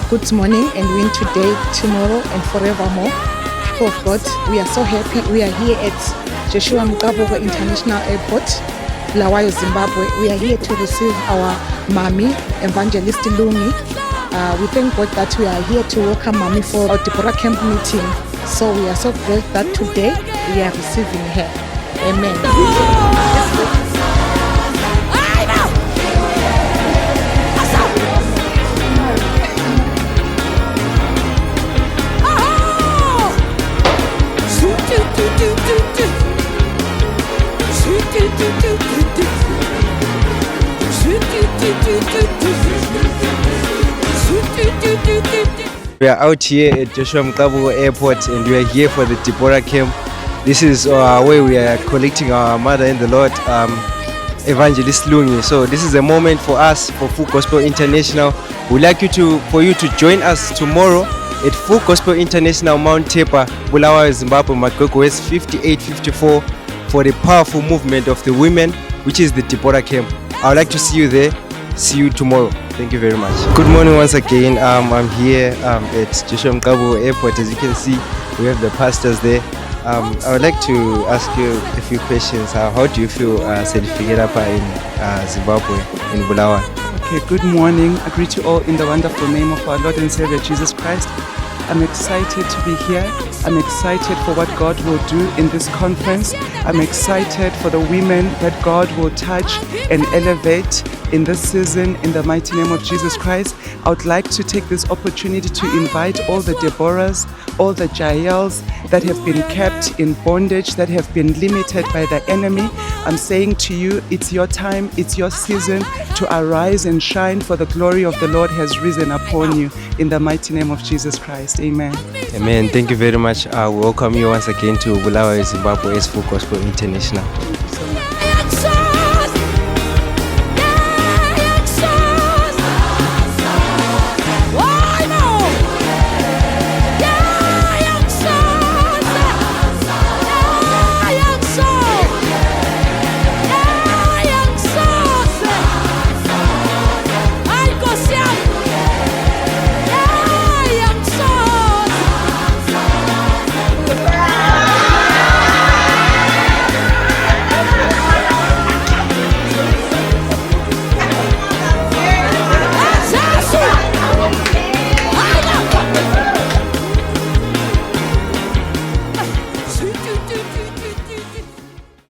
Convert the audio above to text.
good morning and win today, tomorrow and forevermore. People of God, we are so happy. We are here at Joshua Mugabogo International Airport, BULAWAYO, Zimbabwe. We are here to receive our mommy, Evangelist LUNGI. We thank God that we are here to welcome mommy for our DEBORAH camp meeting. So we are so grateful that today we are receiving her. Amen. We are out here at Joshua Mugabogo Airport and we are here for the DEBORAH camp. This is where we are collecting our mother in the Lord, Evangelist LUNGI. So this is a moment for us, for Full Gospel International. We'd like for you to join us tomorrow at Full Gospel International Mount Tepa, Bulawayo, Zimbabwe, Magwego West 5854 for the powerful movement of the women, which is the DEBORAH camp. I would like to see you there. See you tomorrow. Thank you very much. Good morning once again. I'm here at Joshua Mugabogo Airport. As you can see, we have the pastors there. I would like to ask you a few questions. How do you feel certificate up in Zimbabwe, in Bulawayo? Okay, good morning. I greet you all in the wonderful name of our Lord and Savior Jesus Christ. I'm excited to be here. I'm excited for what God will do in this conference. I'm excited for the women that God will touch and elevate in this season in the mighty name of Jesus Christ. I would like to take this opportunity to invite all the Deborahs, all the Jaels that have been kept in bondage, that have been limited by the enemy. I'm saying to you, it's your time, it's your season to arise and shine, for the glory of the Lord has risen upon you in the mighty name of Jesus Christ. Amen. Amen. Thank you very much. I welcome you once again to Bulawayo, Zimbabwe as Full Gospel International. Thank you so much.